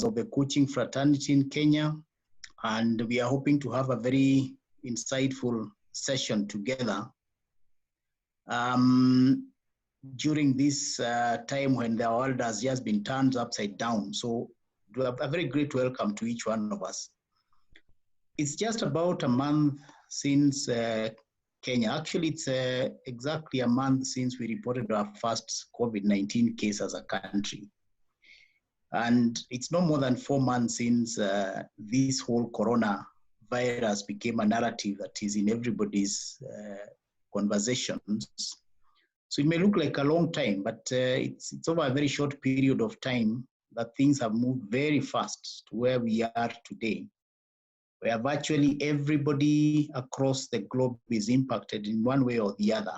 of the coaching fraternity in Kenya, and we are hoping to have a very insightful session together during this time when the world has just been turned upside down. So do a very great welcome to each one of us. It's just about a month since Kenya, actually it's exactly a month since we reported our first COVID-19 case as a country. And it's no more than 4 months since this whole coronavirus became a narrative that is in everybody's conversations. So it may look like a long time, but it's over a very short period of time that things have moved very fast to where we are today, where virtually everybody across the globe is impacted in one way or the other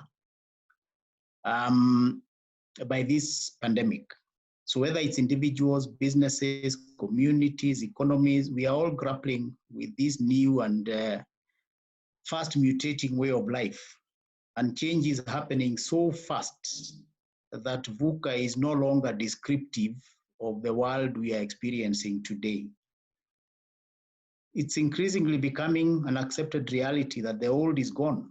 by this pandemic. So whether it's individuals, businesses, communities, economies, we are all grappling with this new and fast mutating way of life. And change is happening so fast that VUCA is no longer descriptive of the world we are experiencing today. It's increasingly becoming an accepted reality that the old is gone.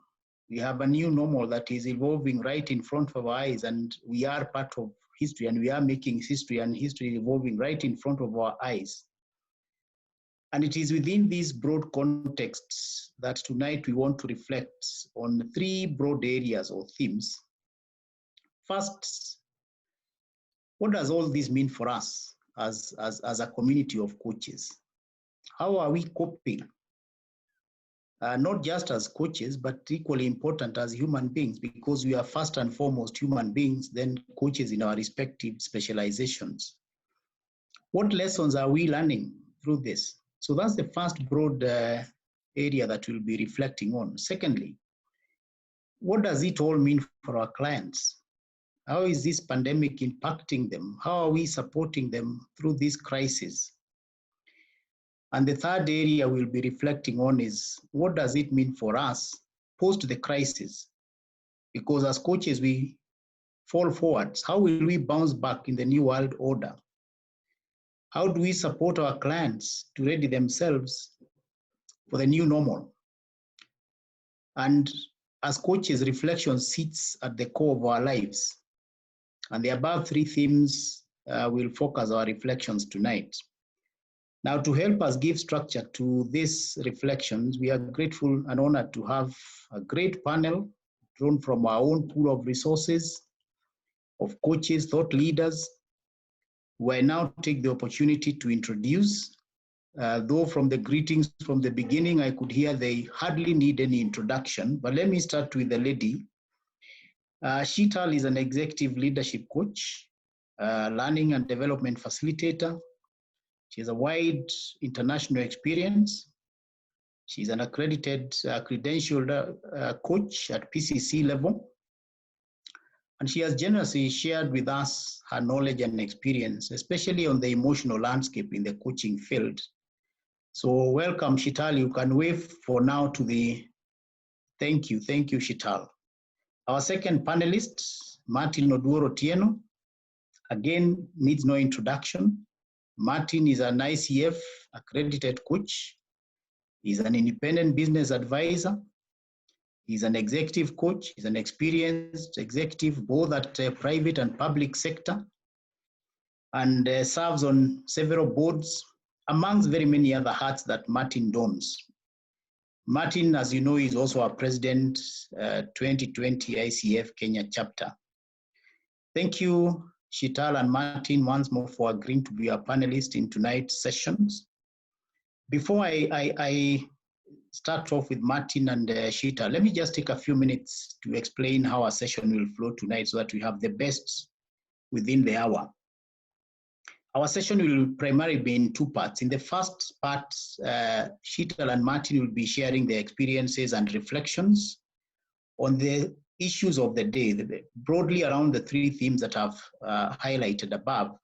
We have a new normal that is evolving right in front of our eyes, and we are part of history, and we are making history, and history evolving right in front of our eyes. And it is within these broad contexts that tonight we want to reflect on 3 broad areas or themes. First, what does all this mean for us as a community of coaches? How are we coping? Not just as coaches, but equally important as human beings, because we are first and foremost human beings, then coaches in our respective specializations. What lessons are we learning through this? So that's the first broad area that we'll be reflecting on. Secondly, what does it all mean for our clients? How is this pandemic impacting them? How are we supporting them through this crisis? And the third area we'll be reflecting on is, what does it mean for us post the crisis? Because as coaches, we fall forwards. How will we bounce back in the new world order? How do we support our clients to ready themselves for the new normal? And as coaches, reflection sits at the core of our lives. And the above 3 themes will focus our reflections tonight. Now, to help us give structure to these reflections, we are grateful and honored to have a great panel drawn from our own pool of resources, of coaches, thought leaders, who I now take the opportunity to introduce. Though from the greetings from the beginning, I could hear they hardly need any introduction, but let me start with the lady. Sheetal is an executive leadership coach, learning and development facilitator. She has a wide international experience. She's an accredited, credentialed coach at PCC level. And she has generously shared with us her knowledge and experience, especially on the emotional landscape in the coaching field. So welcome, Sheetal. You can wave for now to the, thank you, Sheetal. Our second panelist, Martin Oduoro Tieno, again, needs no introduction. Martin is an ICF accredited coach. He's an independent business advisor. He's an executive coach. He's an experienced executive, both at private and public sector, and serves on several boards, amongst very many other hats that Martin dons. Martin, as you know, is also our president, 2020 ICF Kenya Chapter. Thank you, Sheetal and Martin, once more for agreeing to be our panelists in tonight's sessions. Before I start off with Martin and Sheetal, let me just take a few minutes to explain how our session will flow tonight so that we have the best within the hour. Our session will primarily be in 2 parts. In the first part, Sheetal and Martin will be sharing their experiences and reflections on the issues of the day, broadly around the 3 themes that I've highlighted above.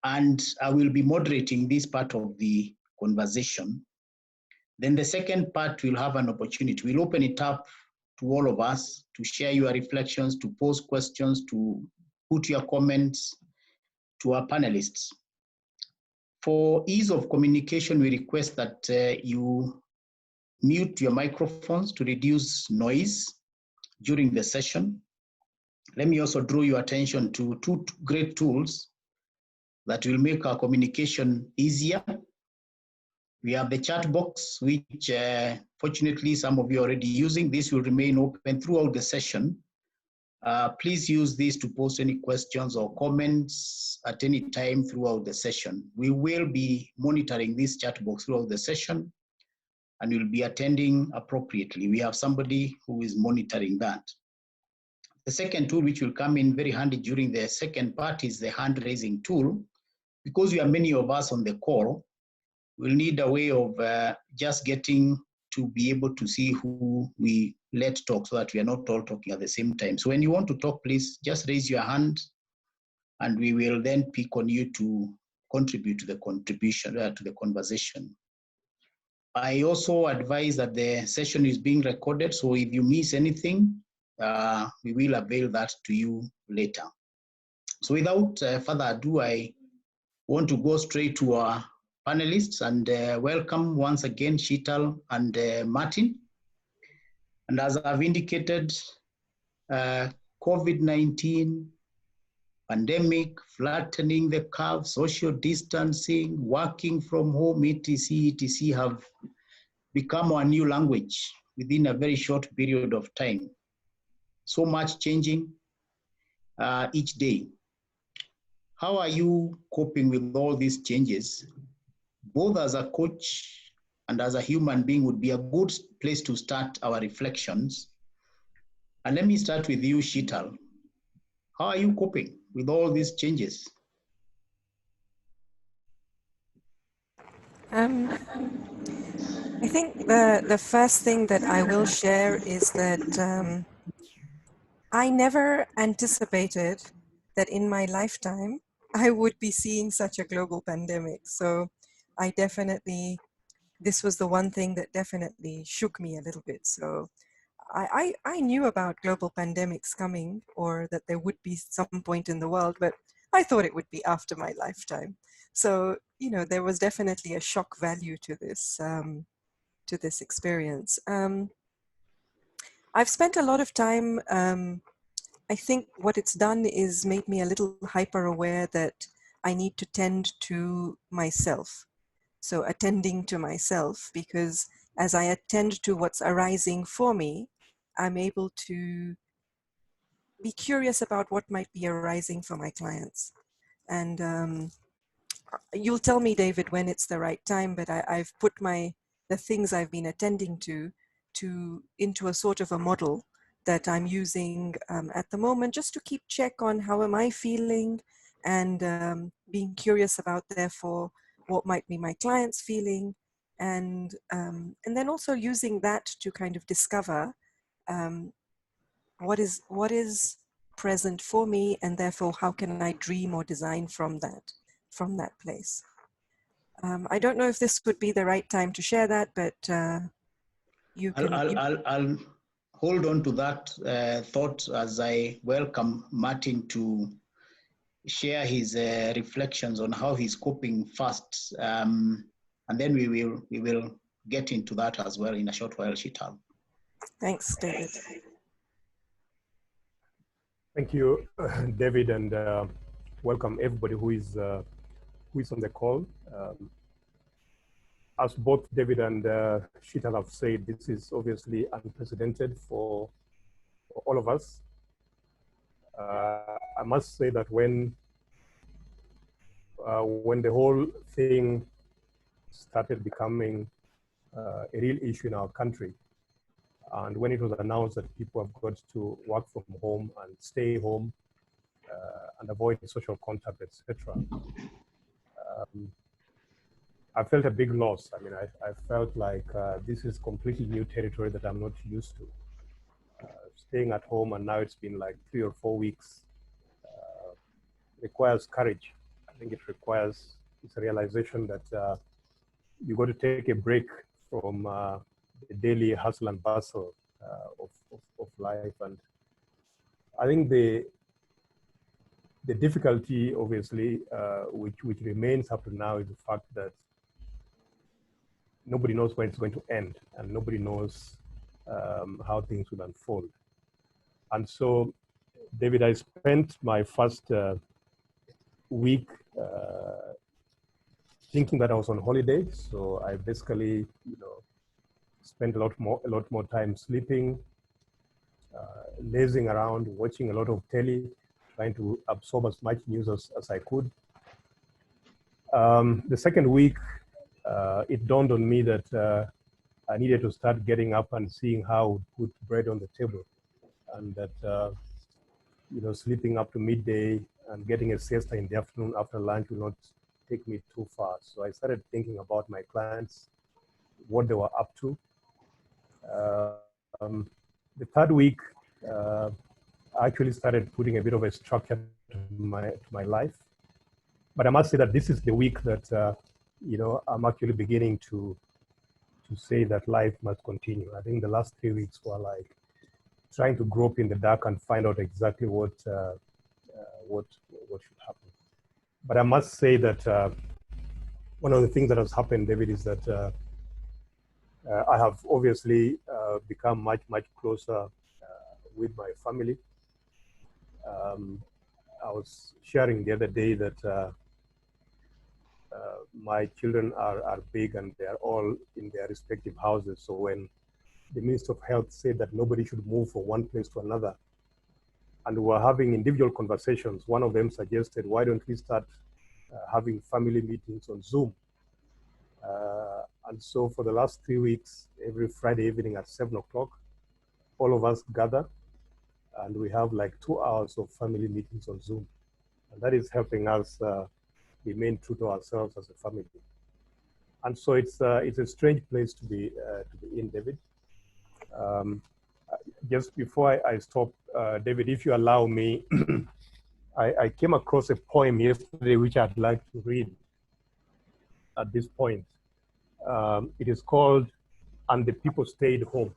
And I will be moderating this part of the conversation. Then the second part, we'll have an opportunity. We'll open it up to all of us to share your reflections, to pose questions, to put your comments to our panelists. For ease of communication, we request that you mute your microphones to reduce noise during the session. Let me also draw your attention to two great tools that will make our communication easier. We have the chat box, which fortunately some of you are already using. This will remain open throughout the session. Please use this to post any questions or comments at any time throughout the session. We will be monitoring this chat box throughout the session and we'll be attending appropriately. We have somebody who is monitoring that. The second tool, which will come in very handy during the second part, is the hand raising tool. Because we are many of us on the call, we'll need a way of just getting to be able to see who we let talk so that we are not all talking at the same time. So when you want to talk, please just raise your hand and we will then pick on you to contribute to the conversation. I also advise that the session is being recorded, so if you miss anything, we will avail that to you later. So without further ado, I want to go straight to our panelists and welcome once again Sheetal and Martin. And as I've indicated, COVID-19, pandemic, flattening the curve, social distancing, working from home, etc., have become our new language within a very short period of time. So much changing each day. How are you coping with all these changes? Both as a coach and as a human being would be a good place to start our reflections. And let me start with you, Sheetal. How are you coping with all these changes? I think the first thing that I will share is that I never anticipated that in my lifetime I would be seeing such a global pandemic. So I definitely, this was the one thing that definitely shook me a little bit. So I knew about global pandemics coming, or that there would be some point in the world, but I thought it would be after my lifetime. So, you know, there was definitely a shock value to this experience. I've spent a lot of time, I think what it's done is made me a little hyper aware that I need to tend to myself. So attending to myself, because as I attend to what's arising for me, I'm able to be curious about what might be arising for my clients. And you'll tell me, David, when it's the right time, but I've put the things I've been attending to into a sort of a model that I'm using at the moment, just to keep check on how am I feeling, and being curious about, therefore, what might be my clients feeling, and then also using that to kind of discover what is present for me, and therefore how can I dream or design from that place. I don't know if this would be the right time to share that, but you can. I'll hold on to that thought as I welcome Martin to share his reflections on how he's coping first, and then we will get into that as well in a short while, Sheetal. Thanks, David. Thank you, David, and welcome everybody who is on the call. As both David and Sheetal have said, this is obviously unprecedented for all of us. I must say that when the whole thing started becoming a real issue in our country, and when it was announced that people have got to work from home and stay home and avoid social contact, etc., I felt a big loss. I mean, I felt like this is completely new territory that I'm not used to. Staying at home, and now it's been like 3 or 4 weeks, requires courage. I think it requires this realization that you got to take a break from the daily hustle and bustle of life. And I think The difficulty, obviously, which remains up to now, is the fact that nobody knows when it's going to end, and nobody knows how things will unfold. And so, David, I spent my first week thinking that I was on holiday. So I basically, spent a lot more time sleeping, lazing around, watching a lot of telly, trying to absorb as much news as I could. The second week, it dawned on me that I needed to start getting up and seeing how to put bread on the table, and that sleeping up to midday and getting a siesta in the afternoon after lunch will not take me too far. So I started thinking about my clients, what they were up to. The third week, I actually started putting a bit of a structure to my life. But I must say that this is the week that I'm actually beginning to say that life must continue. I think the last 3 weeks were like trying to grope in the dark and find out exactly what should happen. But I must say that one of the things that has happened, David, is that I have obviously become much closer with my family. I was sharing the other day that my children are big and they are all in their respective houses. So when the Minister of Health said that nobody should move from one place to another, and we were having individual conversations, one of them suggested, why don't we start having family meetings on Zoom? And so for the last 3 weeks, every Friday evening at 7 o'clock, all of us gather and we have like 2 hours of family meetings on Zoom. And that is helping us remain true to ourselves as a family. And so it's a strange place to be in, David. Just before I stop, David, if you allow me, I came across a poem yesterday which I'd like to read at this point. It is called "And the People Stayed Home."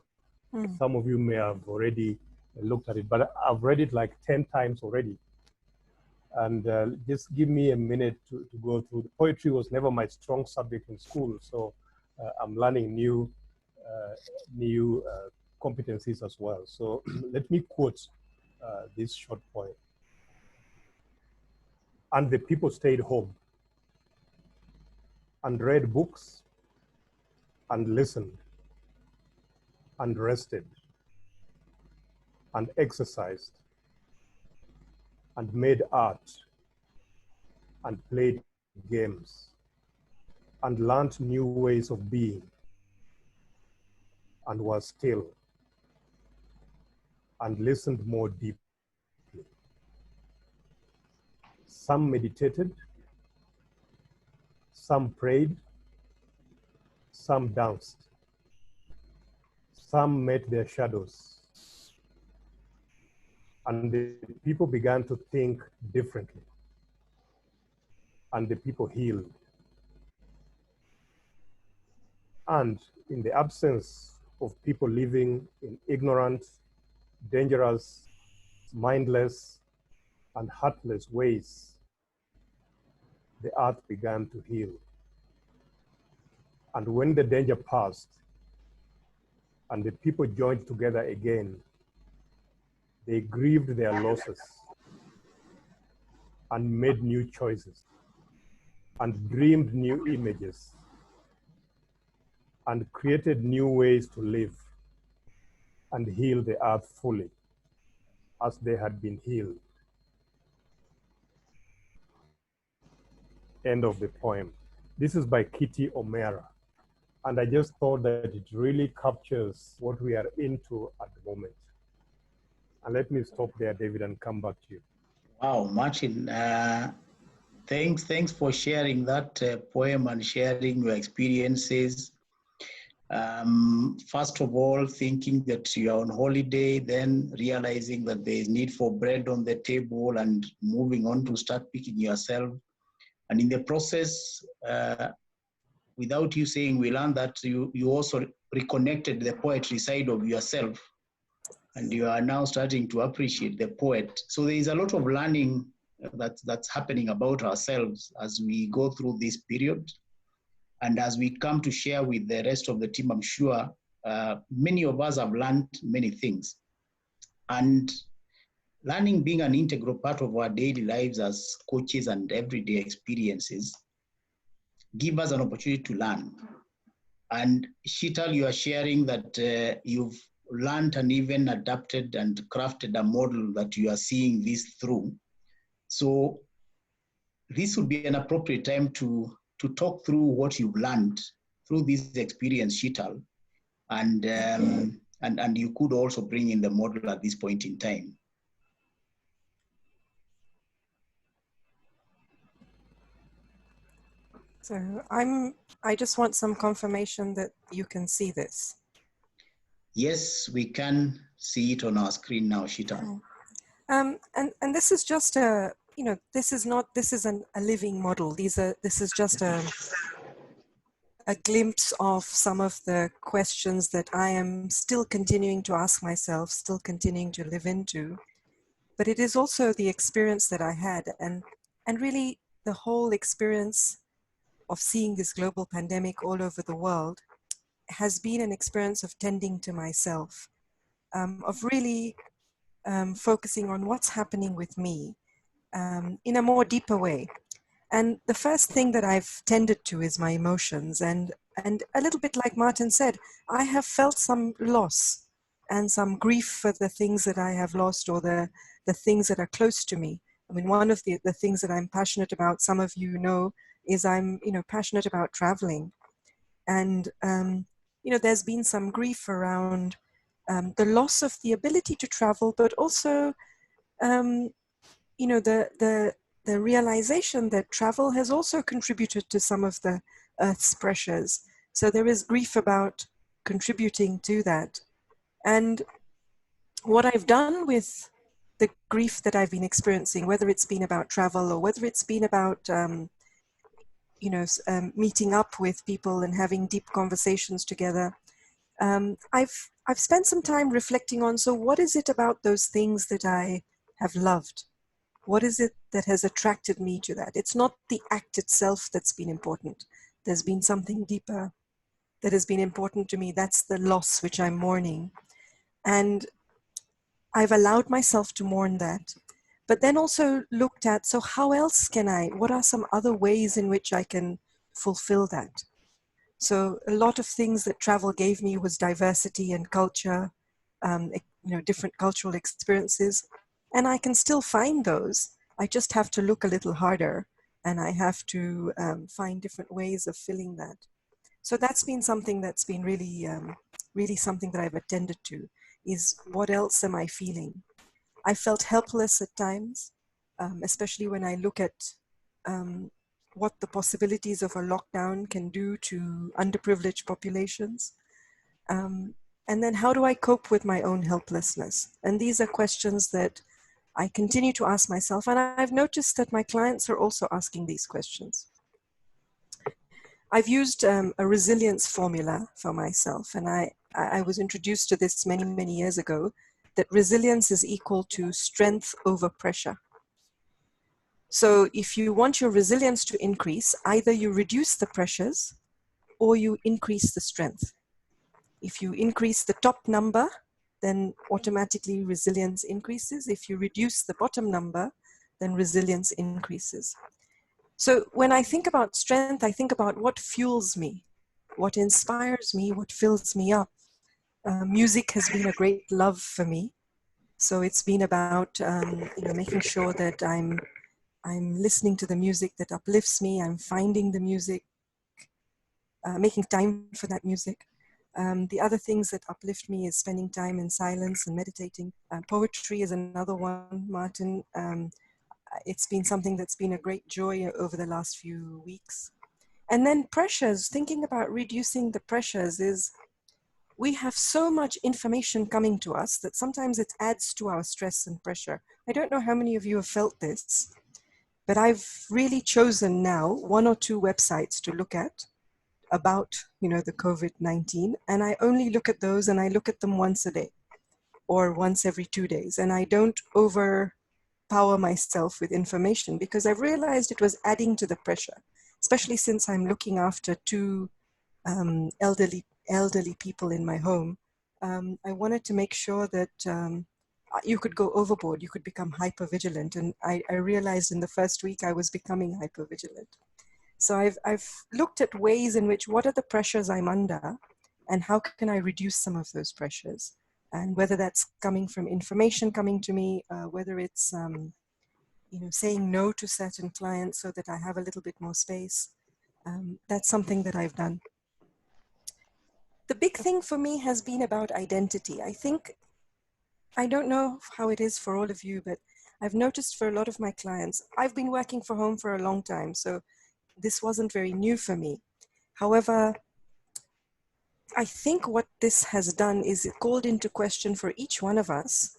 Some of you may have already looked at it, but I've read it like 10 times already. And just give me a minute to go through. The poetry was never my strong subject in school, so I'm learning new competencies as well. So let me quote this short poem. And the people stayed home and read books and listened and rested and exercised and made art and played games and learned new ways of being and was still and listened more deeply. Some meditated, some prayed, some danced, some met their shadows, and the people began to think differently, and the people healed. And in the absence of people living in ignorant, dangerous, mindless, and heartless ways, the earth began to heal. And when the danger passed and the people joined together again, they grieved their losses and made new choices and dreamed new images and created new ways to live and heal the earth fully as they had been healed. End of the poem. This is by Kitty O'Meara. And I just thought that it really captures what we are into at the moment. And let me stop there, David, and come back to you. Wow, Martin, thanks for sharing that poem and sharing your experiences. First of all, thinking that you are on holiday, then realizing that there is need for bread on the table and moving on to start picking yourself. And in the process, without you saying, we learned that you also reconnected the poetry side of yourself, and you are now starting to appreciate the poet. So there is a lot of learning that's happening about ourselves as we go through this period. And as we come to share with the rest of the team, I'm sure many of us have learned many things. And learning being an integral part of our daily lives as coaches and everyday experiences give us an opportunity to learn. And Sheetal, you are sharing that you've learned and even adapted and crafted a model that you are seeing this through. So this would be an appropriate time to talk through what you've learned through this experience, Sheetal, and you could also bring in the model at this point in time. So I just want some confirmation that you can see this. Yes, we can see it on our screen now, Sheetal. And this is just a, this is a living model. This is just a glimpse of some of the questions that I am still continuing to ask myself, still continuing to live into. But it is also the experience that I had, and really the whole experience of seeing this global pandemic all over the world has been an experience of tending to myself, of really focusing on what's happening with me in a more deeper way. And the first thing that I've tended to is my emotions. And a little bit like Martin said, I have felt some loss and some grief for the things that I have lost, or the things that are close to me. I mean, one of the things that I'm passionate about, some of you know, is I'm passionate about traveling. And there's been some grief around the loss of the ability to travel, but also the realization that travel has also contributed to some of the Earth's pressures. So there is grief about contributing to that. And what I've done with the grief that I've been experiencing, whether it's been about travel or whether it's been about meeting up with people and having deep conversations together, I've spent some time reflecting on, so what is it about those things that I have loved? What is it that has attracted me to that? It's not the act itself that's been important. There's been something deeper that has been important to me. That's the loss which I'm mourning. And I've allowed myself to mourn that. But then also looked at, so how else what are some other ways in which I can fulfill that? So a lot of things that travel gave me was diversity and culture, different cultural experiences. And I can still find those. I just have to look a little harder, and I have to find different ways of filling that. So that's been something that's been really, really something that I've attended to, is what else am I feeling? I felt helpless at times, especially when I look at what the possibilities of a lockdown can do to underprivileged populations. And then how do I cope with my own helplessness? And these are questions that I continue to ask myself, and I've noticed that my clients are also asking these questions. I've used a resilience formula for myself, and I was introduced to this many, many years ago, that resilience is equal to strength over pressure. So if you want your resilience to increase, either you reduce the pressures or you increase the strength. If you increase the top number, then automatically resilience increases. If you reduce the bottom number, then resilience increases. So when I think about strength, I think about what fuels me, what inspires me, what fills me up. Music has been a great love for me. So it's been about making sure that I'm listening to the music that uplifts me. I'm finding the music, making time for that music. The other things that uplift me is spending time in silence and meditating. Poetry is another one, Martin. It's been something that's been a great joy over the last few weeks. And then pressures, thinking about reducing the pressures is, we have so much information coming to us that sometimes it adds to our stress and pressure. I don't know how many of you have felt this, but I've really chosen now 1 or 2 websites to look at about, the COVID-19, and I only look at those, and I look at them once a day or once every 2 days, and I don't power myself with information, because I've realized it was adding to the pressure, especially since I'm looking after two elderly people in my home. I wanted to make sure that you could go overboard, you could become hyper-vigilant. And I realized in the first week I was becoming hyper-vigilant. So I've looked at ways in which, what are the pressures I'm under and how can I reduce some of those pressures? And whether that's coming from information coming to me, whether it's saying no to certain clients so that I have a little bit more space. That's something that I've done. The big thing for me has been about identity. I don't know how it is for all of you, but I've noticed for a lot of my clients, I've been working from home for a long time, so this wasn't very new for me. However, I think what this has done is it called into question for each one of us,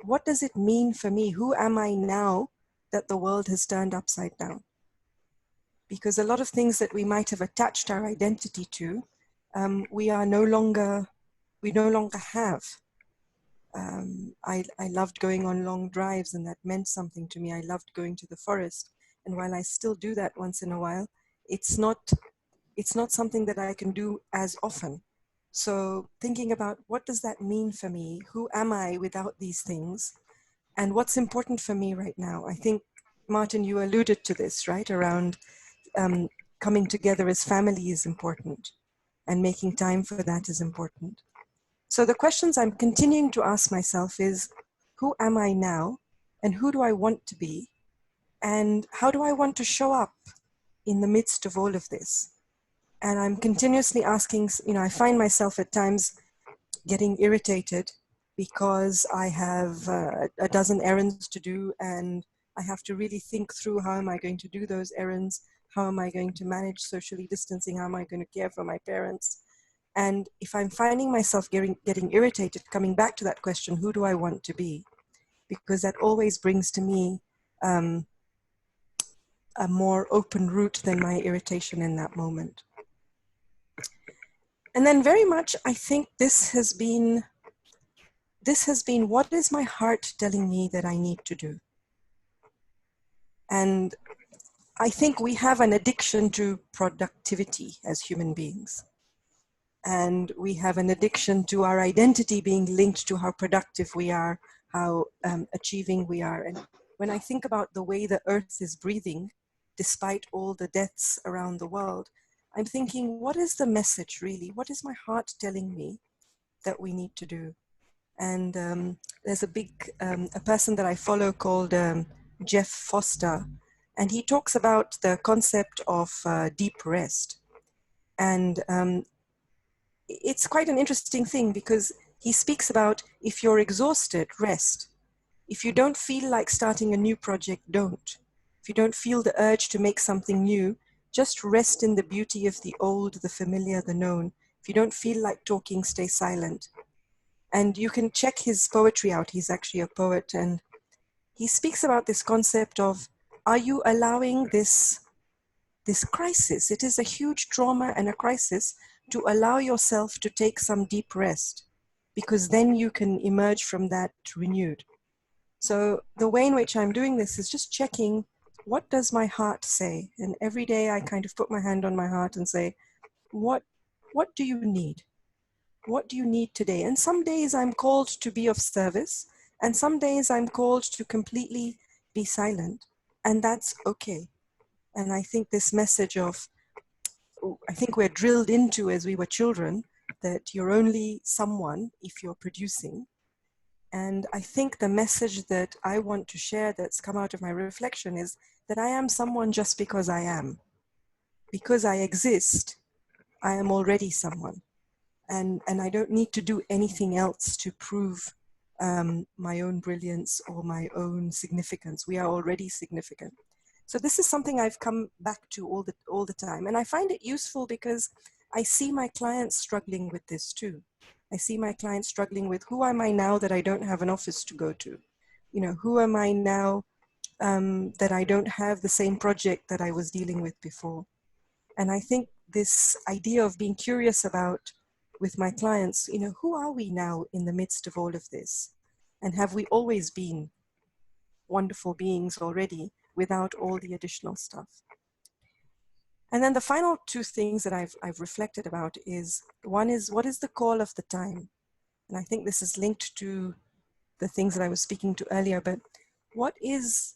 what does it mean for me? Who am I now that the world has turned upside down? Because a lot of things that we might have attached our identity to, we no longer have. I loved going on long drives, and that meant something to me. I loved going to the forest. And while I still do that once in a while, it's not something that I can do as often. So thinking about, what does that mean for me? Who am I without these things? And what's important for me right now? I think, Martin, you alluded to this, right? Around coming together as family is important, and making time for that is important. So the questions I'm continuing to ask myself is, who am I now? And who do I want to be? And how do I want to show up in the midst of all of this? And I'm continuously asking, I find myself at times getting irritated because I have a dozen errands to do, and I have to really think through, how am I going to do those errands? How am I going to manage socially distancing? How am I going to care for my parents? And if I'm finding myself getting irritated, coming back to that question, who do I want to be? Because that always brings to me a more open route than my irritation in that moment. And then very much, I think this has been, what is my heart telling me that I need to do? And I think we have an addiction to productivity as human beings. And we have an addiction to our identity being linked to how productive we are, how achieving we are. And when I think about the way the earth is breathing, despite all the deaths around the world, I'm thinking, what is the message really? What is my heart telling me that we need to do? And there's a person that I follow called Jeff Foster, and he talks about the concept of deep rest. And it's quite an interesting thing, because he speaks about, if you're exhausted, rest. If you don't feel like starting a new project, don't. If you don't feel the urge to make something new, just rest in the beauty of the old, the familiar, the known. If you don't feel like talking, stay silent. And you can check his poetry out. He's actually a poet, and he speaks about this concept of, are you allowing this crisis? It is a huge trauma and a crisis, to allow yourself to take some deep rest, because then you can emerge from that renewed. So the way in which I'm doing this is just checking, what does my heart say? And every day I kind of put my hand on my heart and say, what do you need? What do you need today? And some days I'm called to be of service, and some days I'm called to completely be silent, and that's okay. And I think this message of, I think we're drilled into as we were children, that you're only someone if you're producing. And I think the message that I want to share that's come out of my reflection is that I am someone just because I am. Because I exist, I am already someone. And I don't need to do anything else to prove my own brilliance or my own significance. We are already significant. So this is something I've come back to all the time. And I find it useful because I see my clients struggling with this too. I see my clients struggling with, who am I now that I don't have an office to go to? Who am I now that I don't have the same project that I was dealing with before? And I think this idea of being curious about, with my clients, who are we now in the midst of all of this? And have we always been wonderful beings already without all the additional stuff. And then the final two things that I've reflected about is, one is, what is the call of the time? And I think this is linked to the things that I was speaking to earlier, but what is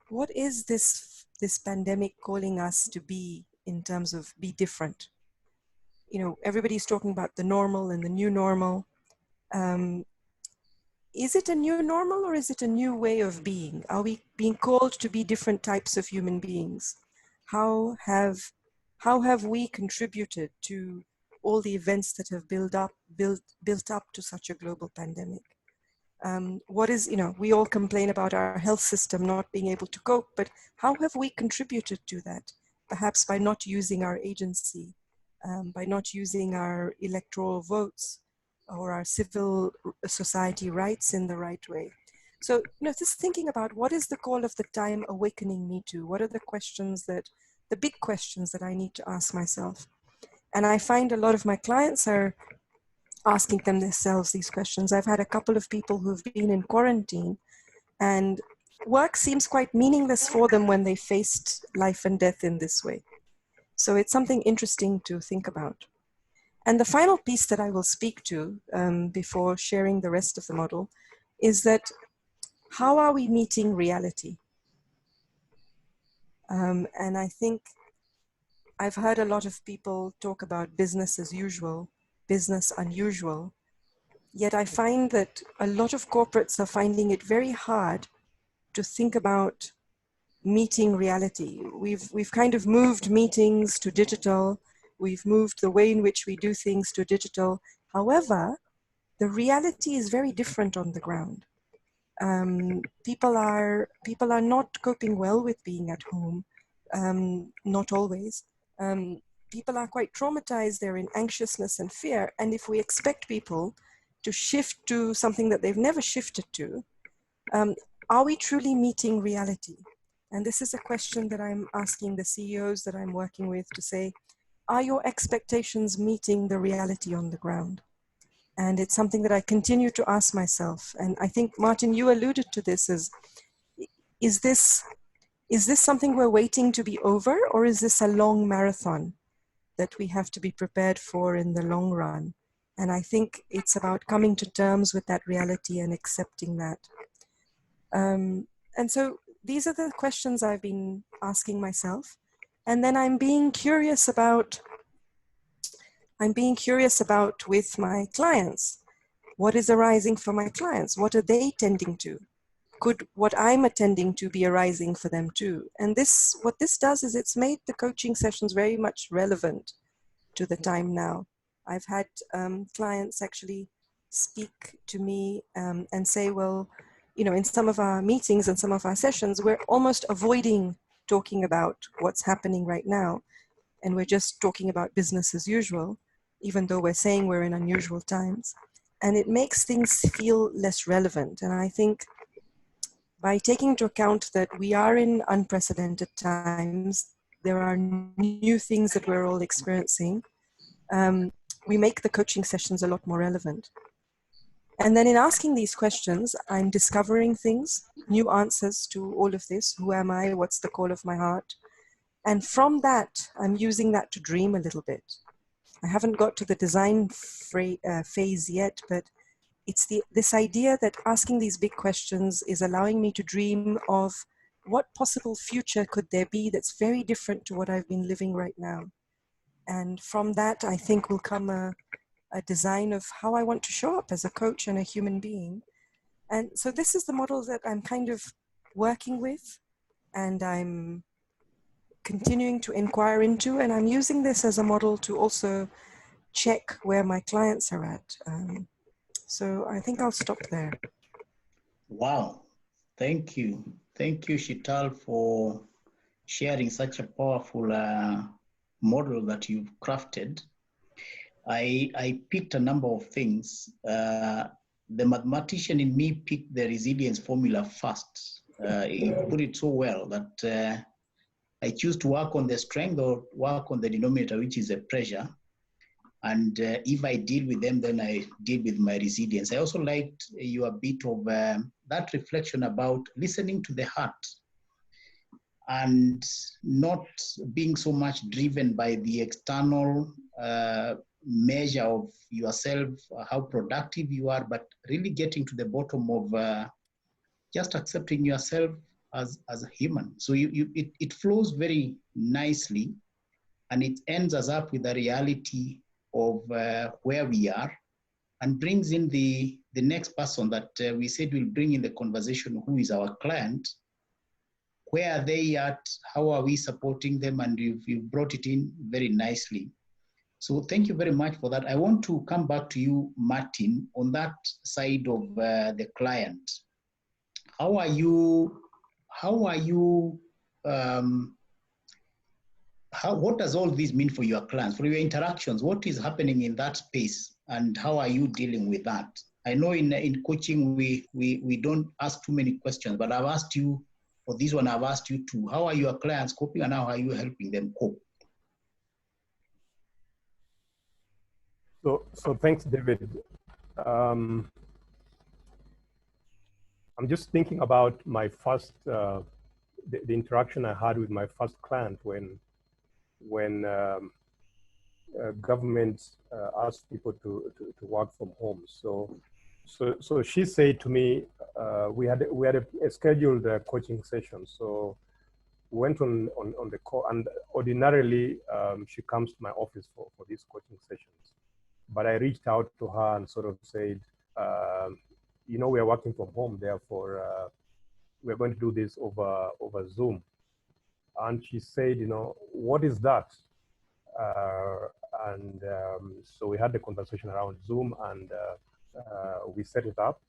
this pandemic calling us to be in terms of be different? You know, everybody's talking about the normal and the new normal. Is it a new normal or is it a new way of being? Are we being called to be different types of human beings? How have we contributed to all the events that have built up to such a global pandemic? What is, you know, we all complain about our health system not being able to cope, but how have we contributed to that? Perhaps by not using our agency, by not using our electoral votes or our civil society rights in the right way. So, you know, just thinking about what is the call of the time awakening me to? What are the questions the big questions that I need to ask myself? And I find a lot of my clients are asking themselves these questions. I've had a couple of people who've been in quarantine, and work seems quite meaningless for them when they faced life and death in this way. So it's something interesting to think about. And the final piece that I will speak to before sharing the rest of the model is that how are we meeting reality? And I think I've heard a lot of people talk about business as usual, business unusual. Yet I find that a lot of corporates are finding it very hard to think about meeting reality. We've kind of moved meetings to digital. We've moved the way in which we do things to digital. However, the reality is very different on the ground. People are not coping well with being at home. Not always. People are quite traumatized. They're in anxiousness and fear. And if we expect people to shift to something that they've never shifted to, are we truly meeting reality? And this is a question that I'm asking the CEOs that I'm working with to say, are your expectations meeting the reality on the ground? And it's something that I continue to ask myself. And I think, Martin, you alluded to this as, is this something we're waiting to be over, or is this a long marathon that we have to be prepared for in the long run? And I think it's about coming to terms with that reality and accepting that. And so these are the questions I've been asking myself. And then I'm being curious about with my clients. What is arising for my clients? What are they tending to? Could what I'm attending to be arising for them too? And what this does is it's made the coaching sessions very much relevant to the time now. I've had clients actually speak to me and say, well, you know, in some of our meetings and some of our sessions, we're almost avoiding talking about what's happening right now. And we're just talking about business as usual, even though we're saying we're in unusual times. And it makes things feel less relevant. And I think by taking into account that we are in unprecedented times, there are new things that we're all experiencing, we make the coaching sessions a lot more relevant. And then in asking these questions, I'm discovering things, new answers to all of this. Who am I? What's the call of my heart? And from that, I'm using that to dream a little bit. I haven't got to the design phase yet, but it's this idea that asking these big questions is allowing me to dream of what possible future could there be that's very different to what I've been living right now. And from that, I think will come a design of how I want to show up as a coach and a human being. And so this is the model that I'm kind of working with, and I'm continuing to inquire into, and I'm using this as a model to also check where my clients are at. So I think I'll stop there. Wow, thank you. Thank you, Shital, for sharing such a powerful model that you've crafted. I picked a number of things. The mathematician in me picked the resilience formula first. You put it so well that I choose to work on the strength or work on the denominator, which is a pressure. And if I deal with them, then I deal with my residents. I also liked your bit of that reflection about listening to the heart and not being so much driven by the external measure of yourself, how productive you are, but really getting to the bottom of just accepting yourself as a human. So it flows very nicely, and it ends us up with a reality of where we are, and brings in the next person that we said will bring in the conversation, who is our client. Where are they at? How are we supporting them? And you've brought it in very nicely. So thank you very much for that. I want to come back to you, Martin, on that side of the client. What does all this mean for your clients, for your interactions? What is happening in that space, and how are you dealing with that? I know in coaching, we don't ask too many questions, but I've asked you, for this one, I've asked you too, how are your clients coping, and how are you helping them cope? So thanks, David. I'm just thinking about my first, the interaction I had with my first client when government asked people to work from home. So she said to me, we had a scheduled coaching session. So went on the call, and ordinarily she comes to my office for these coaching sessions. But I reached out to her and sort of said, you know, we are working from home, therefore we're going to do this over Zoom. And she said, you know, what is that? So we had the conversation around Zoom, and we set it up.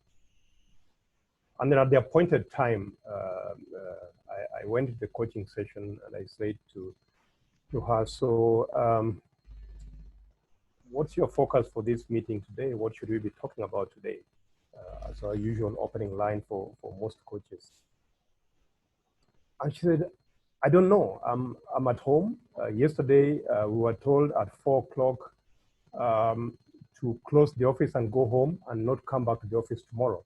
And then at the appointed time, I went to the coaching session, and I said to her, so what's your focus for this meeting today? What should we be talking about today? As our usual opening line for most coaches. And she said, I don't know, I'm at home. Yesterday, we were told at 4 o'clock to close the office and go home and not come back to the office tomorrow.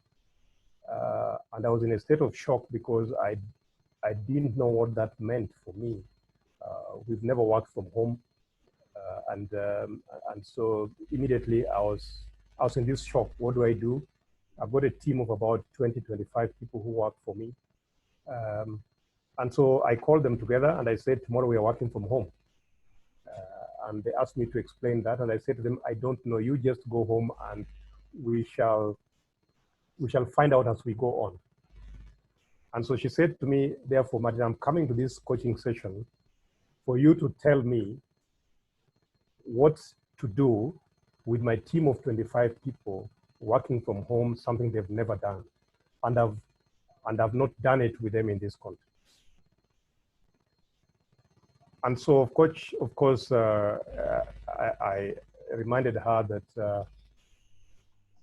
And I was in a state of shock because I didn't know what that meant for me. We've never worked from home. And so immediately I was in this shock. What do I do? I've got a team of about 20, 25 people who work for me. And so I called them together and I said, tomorrow we are working from home. And they asked me to explain that. And I said to them, I don't know, you just go home and we shall find out as we go on. And so she said to me, therefore, Martin, I'm coming to this coaching session for you to tell me what to do with my team of 25 people working from home, something they've never done. And I've not done it with them in this context. And so, of course, I reminded her that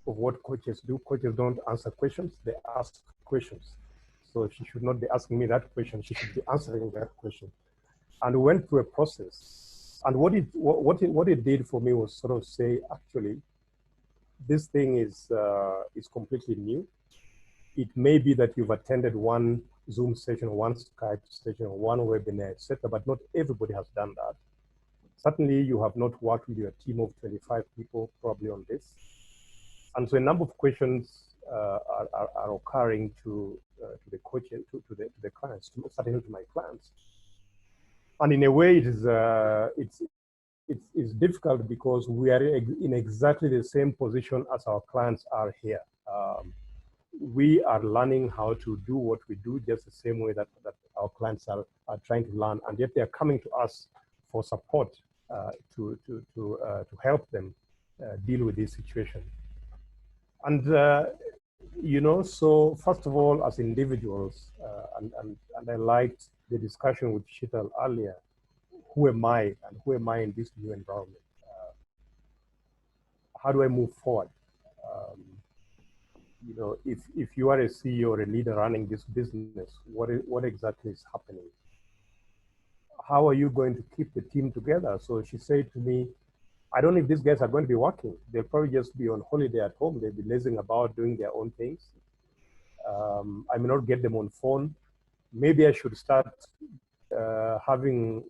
of what coaches do. Coaches don't answer questions, they ask questions. So she should not be asking me that question, she should be answering that question. And we went through a process. And what it did for me was sort of say, actually, this thing is completely new. It may be that you've attended one Zoom session, one Skype session, one webinar, etc., but not everybody has done that. Certainly, you have not worked with your team of 25 people probably on this. And so a number of questions are occurring to the coach, to the clients, certainly to my clients. And in a way, it's difficult because we are in exactly the same position as our clients are here. We are learning how to do what we do just the same way that our clients are trying to learn, and yet they are coming to us for support to help them deal with this situation. And you know, so first of all, as individuals, and I liked the discussion with Sheetal earlier, who am I and who am I in this new environment? How do I move forward? You know, if you are a CEO or a leader running this business, what exactly is happening? How are you going to keep the team together? So she said to me, I don't know if these guys are going to be working. They'll probably just be on holiday at home. They'll be lazing about doing their own things. I may not get them on phone. Maybe I should start having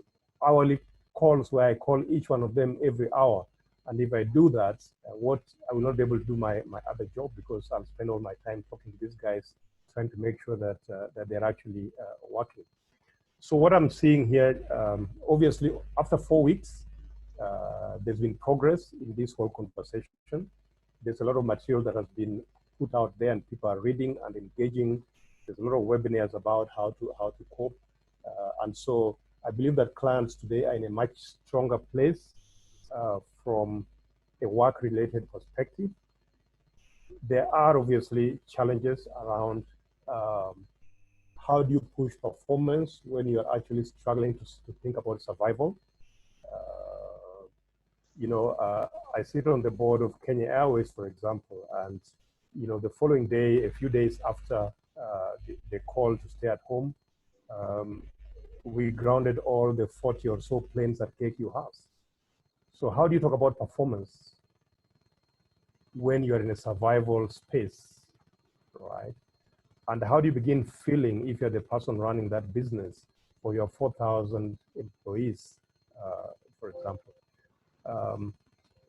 hourly calls where I call each one of them every hour. And if I do that, I will not be able to do my other job because I'll spend all my time talking to these guys, trying to make sure that, that they're actually working. So what I'm seeing here, obviously, after 4 weeks, there's been progress in this whole conversation. There's a lot of material that has been put out there and people are reading and engaging. There's a lot of webinars about how to cope. And so I believe that clients today are in a much stronger place from a work-related perspective. There are obviously challenges around how do you push performance when you're actually struggling to think about survival. I sit on the board of Kenya Airways, for example, and the following day, a few days after the call to stay at home, we grounded all the 40 or so planes that KQ has. So how do you talk about performance when you're in a survival space, right? And how do you begin feeling if you're the person running that business for your 4,000 employees, for example?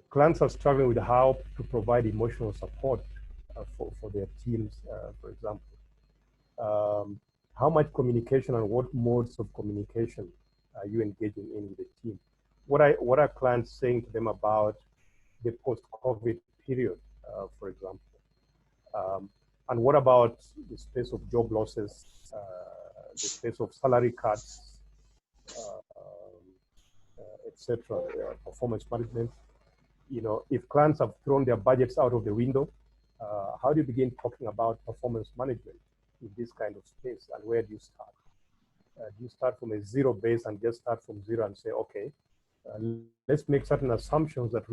Clients are struggling with how to provide emotional support for their teams, for example. How much communication and what modes of communication are you engaging in with the team? What are clients saying to them about the post-COVID period, for example? And what about the space of job losses, the space of salary cuts, etc., performance management? If clients have thrown their budgets out of the window, how do you begin talking about performance management in this kind of space, and where do you start? Do you start from a zero base and just start from zero and say, okay, let's make certain assumptions that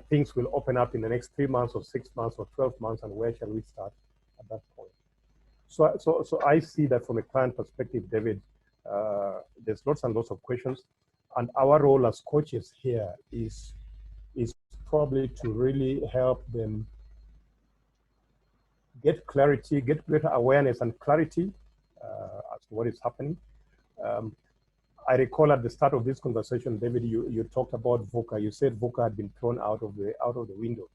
things will open up in the next 3 months or 6 months or 12 months, and where shall we start at that point? So I see that from a client perspective, David, there's lots and lots of questions, and our role as coaches here is probably to really help them get clarity, get greater awareness and clarity as to what is happening. I recall at the start of this conversation, David, you talked about VUCA. You said VUCA had been thrown out of the window.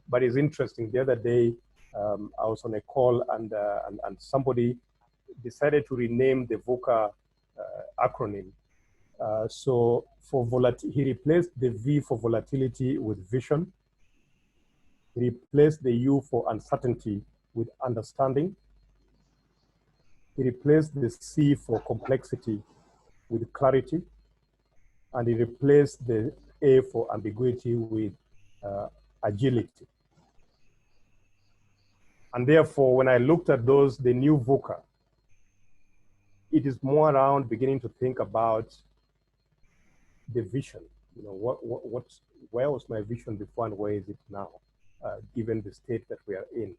But it's interesting. The other day, I was on a call and somebody decided to rename the VUCA acronym. So he replaced the V for volatility with vision. He replaced the U for uncertainty with understanding. He replaced the C for complexity with clarity. And he replaced the A for ambiguity with agility. And therefore, when I looked at the new VUCA, it is more around beginning to think about the vision. Where was my vision before and where is it now, given the state that we are in?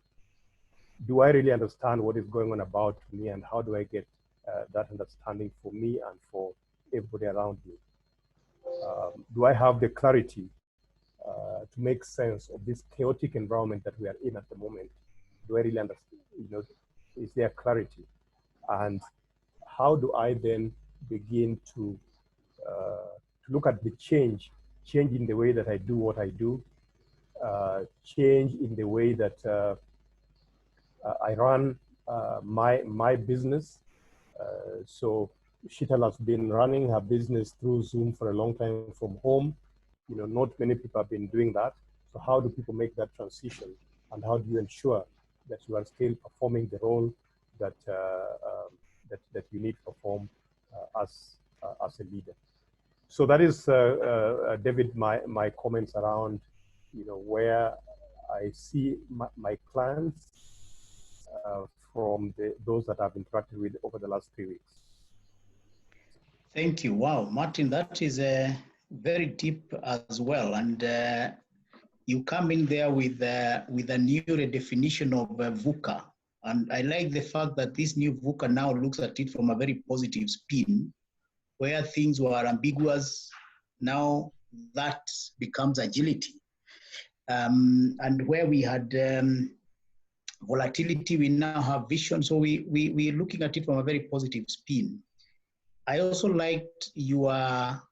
Do I really understand what is going on about me, and how do I get that understanding for me and for everybody around me? Do I have the clarity to make sense of this chaotic environment that we are in at the moment? Do I really understand? Is there clarity? And how do I then begin to look at the change in the way that I do what I do, change in the way that I run my business. So Sheetal has been running her business through Zoom for a long time from home. Not many people have been doing that. So how do people make that transition? And how do you ensure that you are still performing the role that that you need to perform as a leader? So that is, David, my comments around, where I see my clients from those that I've interacted with over the last 3 weeks. Thank you. Wow, Martin, that is very deep as well. And you come in there with a new redefinition of VUCA. And I like the fact that this new VUCA now looks at it from a very positive spin, where things were ambiguous. Now that becomes agility. And where we had volatility, we now have vision. So we're looking at it from a very positive spin. I also liked you are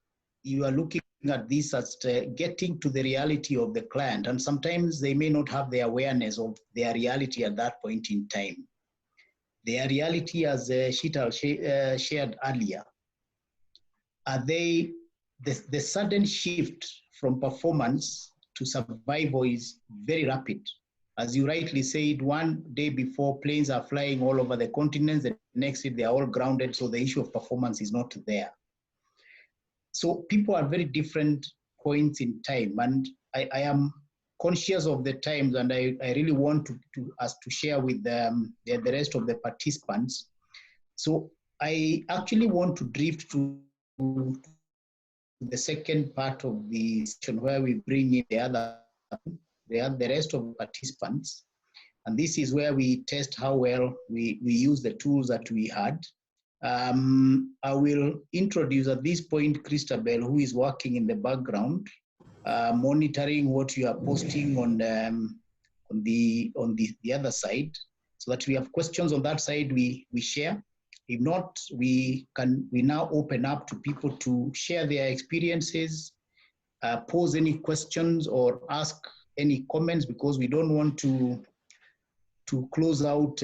looking at this as getting to the reality of the client. And sometimes they may not have the awareness of their reality at that point in time. Their reality, as Sheetal shared earlier, are they the sudden shift from performance to survival is very rapid. As you rightly said, one day before, planes are flying all over the continents, the next day they're all grounded, so the issue of performance is not there. So people are very different points in time, and I am conscious of the times, and I really want us to share with the rest of the participants. So I actually want to drift to the second part of the session where we bring in the rest of the participants. And this is where we test how well we use the tools that we had. I will introduce at this point Christabel, who is working in the background, monitoring what you are posting on the other side, so that we have questions on that side we share. If not, we now open up to people to share their experiences, pose any questions or ask any comments, because we don't want to close out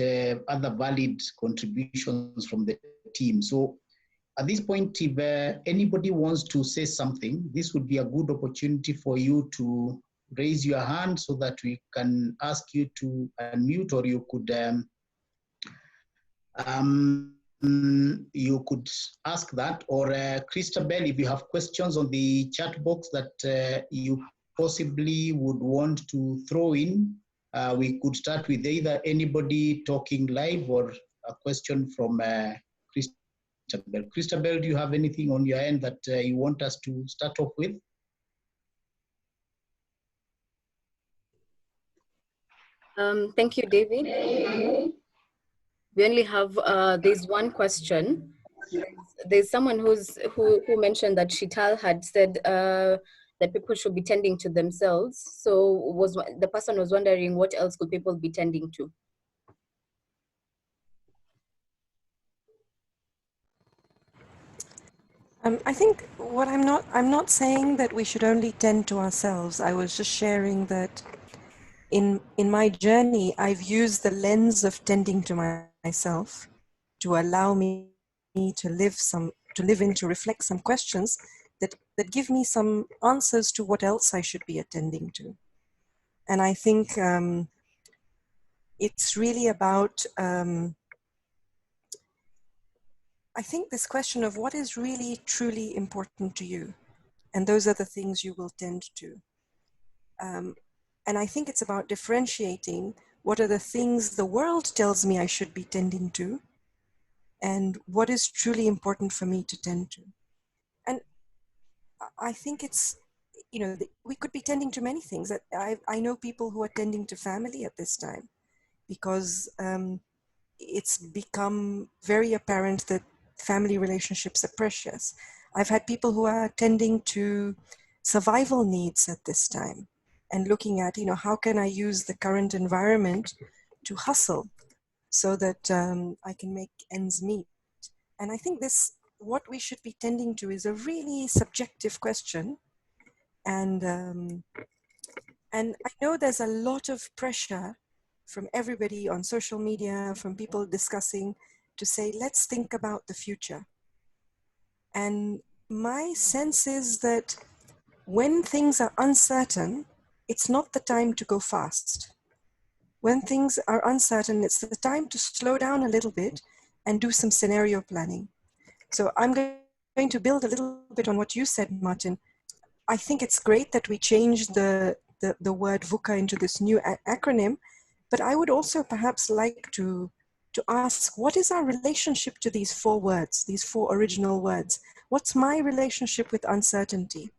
other valid contributions from the team. So at this point, if anybody wants to say something, this would be a good opportunity for you to raise your hand so that we can ask you to unmute, or you could ask that, or Christabel, if you have questions on the chat box that you possibly would want to throw in, we could start with either anybody talking live or a question from Christabel. Christabel, do you have anything on your end that you want us to start off with? Thank you, David. We only have, there's one question. There's someone who mentioned that Sheetal had said that people should be tending to themselves. So the person was wondering, what else could people be tending to? I think what I'm not saying that we should only tend to ourselves. I was just sharing that in my journey, I've used the lens of tending to myself to allow me to reflect some questions that give me some answers to what else I should be attending to. And I think it's really about, I think this question of what is really truly important to you, and those are the things you will tend to. And I think it's about differentiating what are the things the world tells me I should be tending to, and what is truly important for me to tend to. And I think it's, we could be tending to many things. I know people who are tending to family at this time, because it's become very apparent that family relationships are precious. I've had people who are tending to survival needs at this time and looking at, how can I use the current environment to hustle so that I can make ends meet. And I think what we should be tending to is a really subjective question. And I know there's a lot of pressure from everybody on social media, from people discussing, to say, let's think about the future. And my sense is that when things are uncertain, it's not the time to go fast. When things are uncertain, it's the time to slow down a little bit and do some scenario planning. So I'm going to build a little bit on what you said, Martin. I think it's great that we changed the word VUCA into this new acronym, but I would also perhaps like to ask, what is our relationship to these 4 words, these 4 original words? What's my relationship with uncertainty?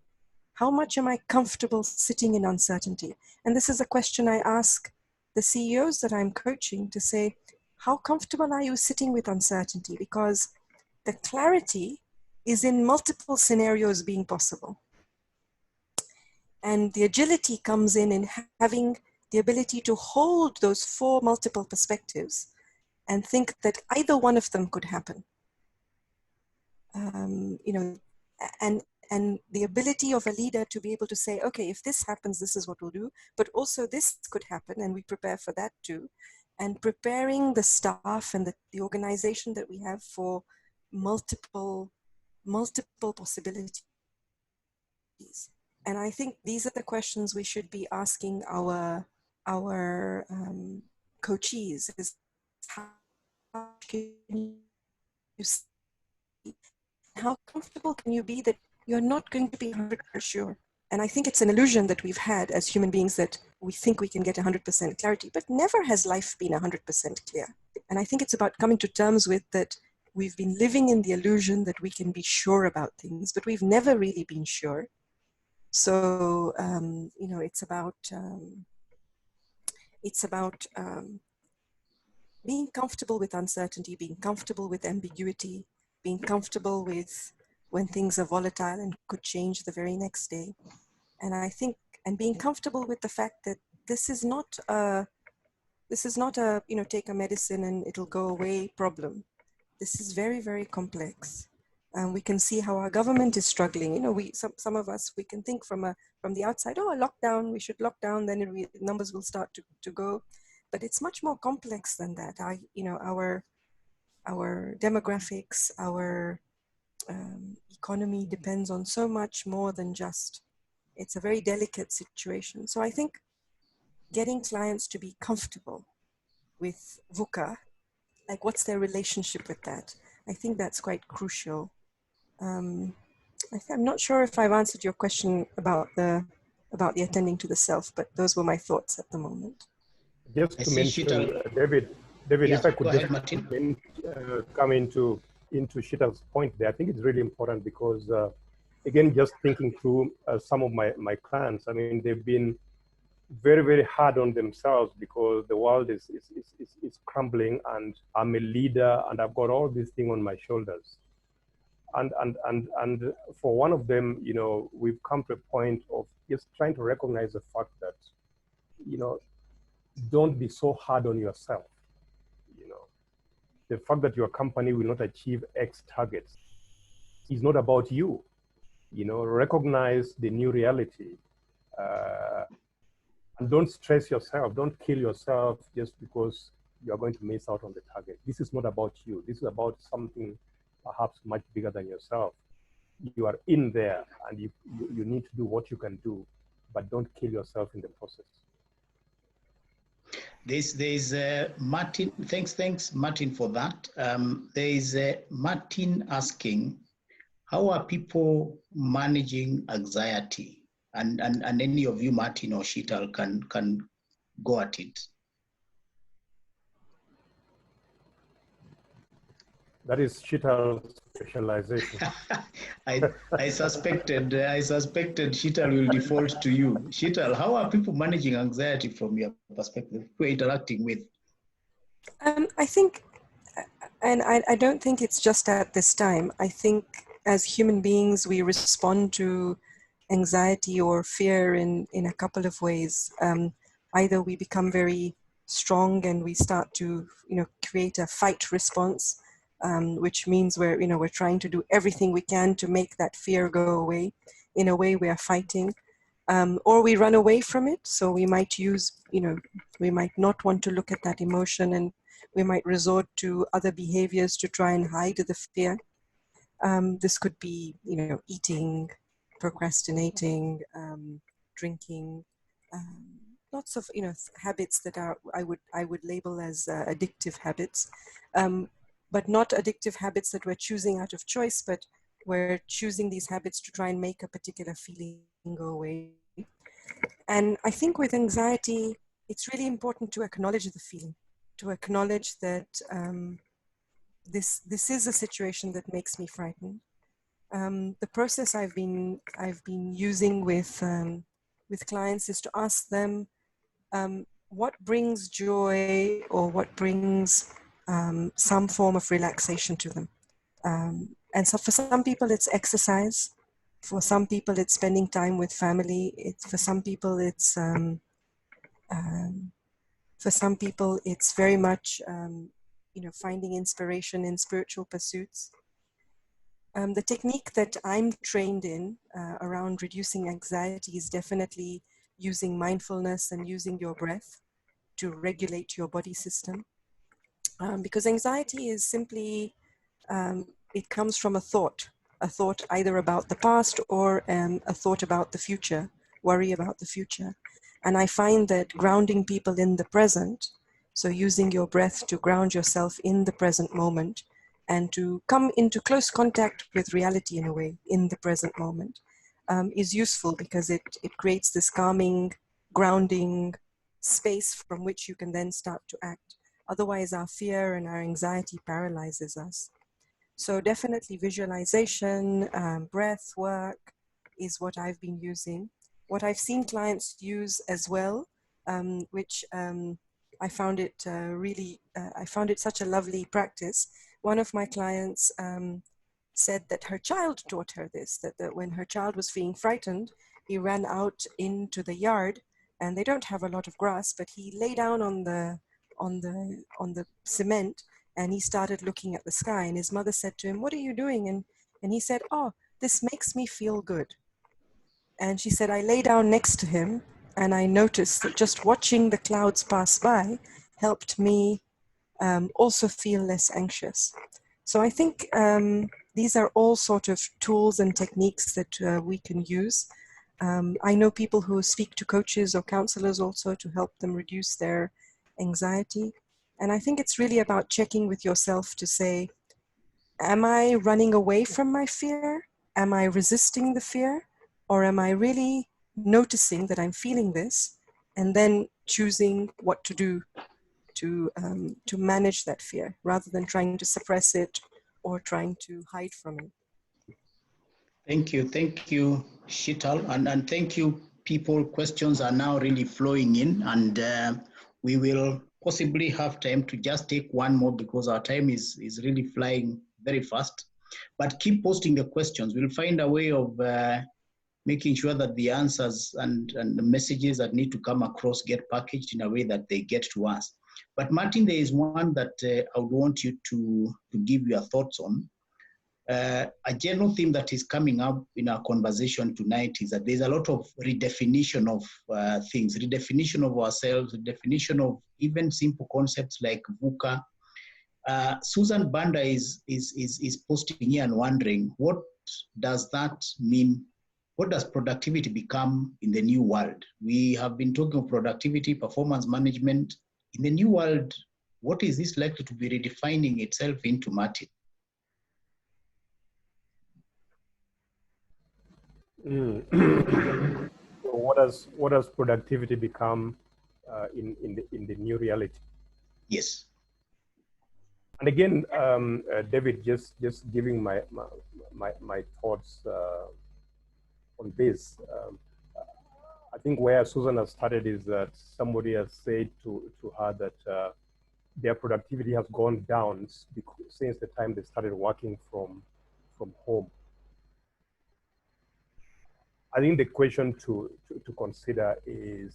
How much am I comfortable sitting in uncertainty? And this is a question I ask the CEOs that I'm coaching, to say, how comfortable are you sitting with uncertainty? Because the clarity is in multiple scenarios being possible. And the agility comes in having the ability to hold those 4 multiple perspectives and think that either one of them could happen. You know, and the ability of a leader to be able to say, okay, if this happens, this is what we'll do, but also this could happen, and we prepare for that too. And preparing the staff and the organization that we have for multiple possibilities. And I think these are the questions we should be asking our coachees: is how can you see, how comfortable can you be that you're not going to be 100% sure? And I think it's an illusion that we've had as human beings, that we think we can get 100% clarity, but never has life been 100% clear. And I think it's about coming to terms with that. We've been living in the illusion that we can be sure about things, but we've never really been sure. So, you know, it's about being comfortable with uncertainty, being comfortable with ambiguity, being comfortable with when things are volatile and could change the very next day. And I think, and being comfortable with the fact that this is not a, you know, take a medicine and it'll go away problem. This is very, very complex. And we can see how our government is struggling. You know, some of us, we can think from the outside, oh, a lockdown, we should lock down, then numbers will start to go. But it's much more complex than that. You know, our demographics, our economy depends on so much more than just, it's a very delicate situation. So I think getting clients to be comfortable with VUCA, like what's their relationship with that? I think that's quite crucial. I'm not sure if I've answered your question about the attending to the self, but those were my thoughts at the moment. Just to mention, David, yeah, if I could just come into Shital's point there, I think it's really important because, again, just thinking through some of my clients, I mean, they've been very, very hard on themselves because the world is crumbling, and I'm a leader and I've got all these things on my shoulders. And for one of them, you know, we've come to a point of just trying to recognize the fact that, you know, don't be so hard on yourself. You know, the fact that your company will not achieve X targets is not about you. You know, recognize the new reality. And don't stress yourself. Don't kill yourself just because you're going to miss out on the target. This is not about you. This is about something perhaps much bigger than yourself. You are in there and you need to do what you can do, but don't kill yourself in the process. There's Martin, thanks Martin for that. There's Martin asking, how are people managing anxiety? And any of you, Martin or Shital, can go at it. That is Shital's specialization. I suspected Shital will default to you. Shital, how are people managing anxiety from your perspective, who are interacting with? I think, and I don't think it's just at this time. I think as human beings, we respond to anxiety or fear in a couple of ways. Either we become very strong and we start to, you know, create a fight response, which means we're trying to do everything we can to make that fear go away. In a way, we are fighting, or we run away from it. So we might use, you know, we might not want to look at that emotion, and we might resort to other behaviors to try and hide the fear. This could be, you know, eating, procrastinating, drinking, lots of, you know, habits that are I would label as addictive habits, but not addictive habits that we're choosing out of choice, but we're choosing these habits to try and make a particular feeling go away. And I think with anxiety, it's really important to acknowledge the feeling, to acknowledge that this is a situation that makes me frightened. The process I've been using with clients is to ask them what brings joy or what brings some form of relaxation to them. And so for some people it's exercise, For some people, it's spending time with family. For some people, it's very much finding inspiration in spiritual pursuits. The technique that I'm trained in around reducing anxiety is definitely using mindfulness and using your breath to regulate your body system. Because anxiety is simply, it comes from a thought either about the past or a thought about the future, worry about the future. And I find that grounding people in the present, so using your breath to ground yourself in the present moment and to come into close contact with reality in a way, in the present moment, is useful because it creates this calming, grounding space from which you can then start to act. Otherwise, our fear and our anxiety paralyzes us. So definitely visualization, breath work is what I've been using. What I've seen clients use as well, which I found it I found it such a lovely practice. One of my clients said that her child taught her this, that when her child was feeling frightened, he ran out into the yard, and they don't have a lot of grass, but he lay down on the cement, and he started looking at the sky, and his mother said to him, "What are you doing?" And he said, "Oh, this makes me feel good." And she said, "I lay down next to him, and I noticed that just watching the clouds pass by helped me also feel less anxious." So I think these are all sort of tools and techniques that we can use. I know people who speak to coaches or counselors also to help them reduce their anxiety. And I think it's really about checking with yourself to say, am I running away from my fear? Am I resisting the fear? Or am I really noticing that I'm feeling this and then choosing what to do to manage that fear rather than trying to suppress it or trying to hide from it? Thank you, Shital, and thank you, people. Questions are now really flowing in, and we will possibly have time to just take one more because our time is really flying very fast. But keep posting the questions. We'll find a way of making sure that the answers and the messages that need to come across get packaged in a way that they get to us. But Martin, there is one that I would want you to give your thoughts on. A general theme that is coming up in our conversation tonight is that there's a lot of redefinition of things, redefinition of ourselves, redefinition of even simple concepts like VUCA. Susan Banda is posting here and wondering, what does that mean? What does productivity become in the new world? We have been talking of productivity, performance management. In the new world, what is this likely to be redefining itself into, Martin? So what does productivity become in the new reality? Yes. And again, David, just giving my thoughts on this. I think where Susan has started is that somebody has said to her that their productivity has gone down since the time they started working from home. I think the question to consider is,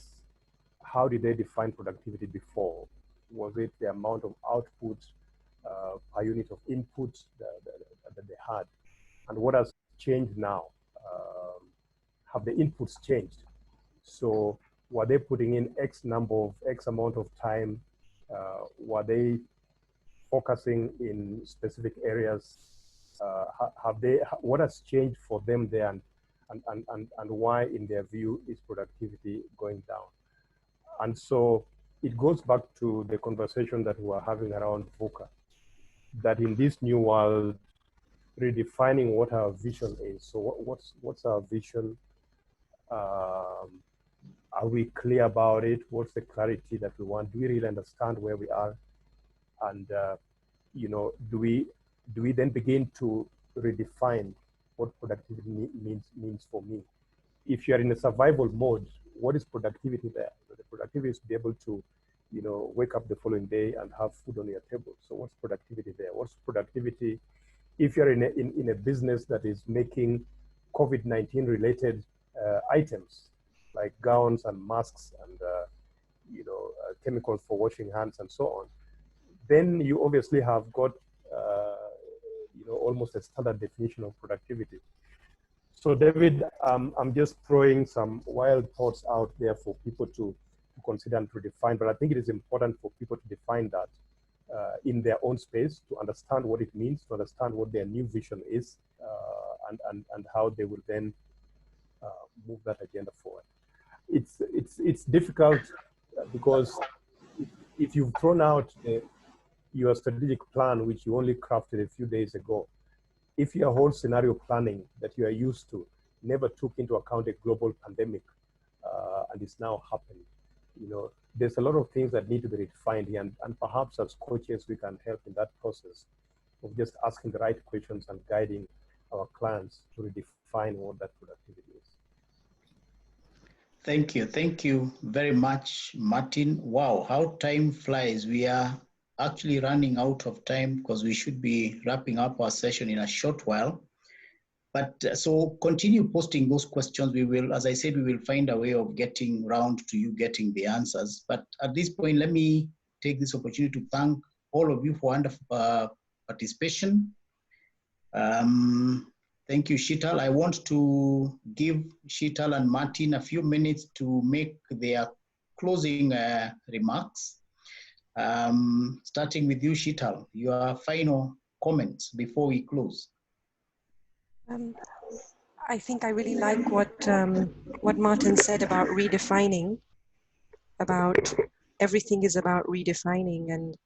how did they define productivity before? Was it the amount of output per unit of input that they had? And what has changed now? Have the inputs changed? So were they putting in X amount of time? Were they focusing in specific areas? What has changed for them there, and why, in their view, is productivity going down? And so it goes back to the conversation that we were having around VUCA, that in this new world, redefining what our vision is. So what's our vision? Are we clear about it? What's the clarity that we want? Do we really understand where we are? And do we then begin to redefine what productivity means for me? If you are in a survival mode, what is productivity there? The productivity is to be able to, wake up the following day and have food on your table. So what's productivity there? What's productivity if you're in a business that is making COVID-19 related items like gowns and masks and chemicals for washing hands and so on, then you obviously have got almost a standard definition of productivity. So David, I'm just throwing some wild thoughts out there for people to consider and to define, but I think it is important for people to define that in their own space, to understand what it means, to understand what their new vision is, and how they will then move that agenda forward. It's difficult because if you've thrown out your strategic plan, which you only crafted a few days ago, if your whole scenario planning that you are used to never took into account a global pandemic and it's now happening, there's a lot of things that need to be redefined here, and perhaps as coaches we can help in that process of just asking the right questions and guiding our clients to redefine what that productivity is. Thank you very much, Martin. Wow, how time flies. We are actually running out of time because we should be wrapping up our session in a short while. But so continue posting those questions. We will, as I said, we will find a way of getting round to you getting the answers. But at this point, let me take this opportunity to thank all of you for wonderful participation. Thank you, Sheetal. I want to give Sheetal and Martin a few minutes to make their closing remarks. Starting with you, Sheetal, your final comments before we close. I think I really like what Martin said about redefining, about everything is about redefining, and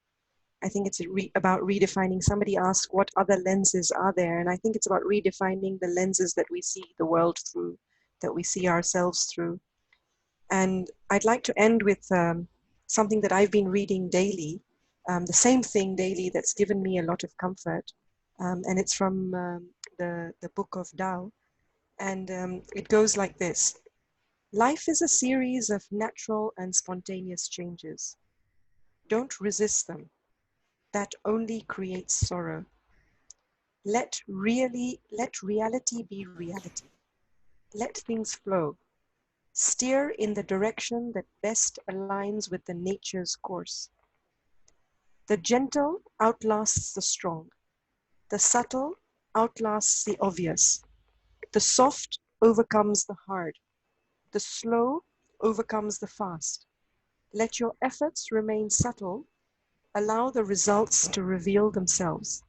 I think it's about redefining. Somebody asked what other lenses are there, and I think it's about redefining the lenses that we see the world through, that we see ourselves through. And I'd like to end with something that I've been reading daily, the same thing daily that's given me a lot of comfort, and it's from the book of Tao, and it goes like this: life is a series of natural and spontaneous changes. Don't resist them. That only creates sorrow. Let reality be reality. Let things flow. Steer in the direction that best aligns with the nature's course. The gentle outlasts the strong. The subtle outlasts the obvious. The soft overcomes the hard. The slow overcomes the fast. Let your efforts remain subtle. Allow the results to reveal themselves.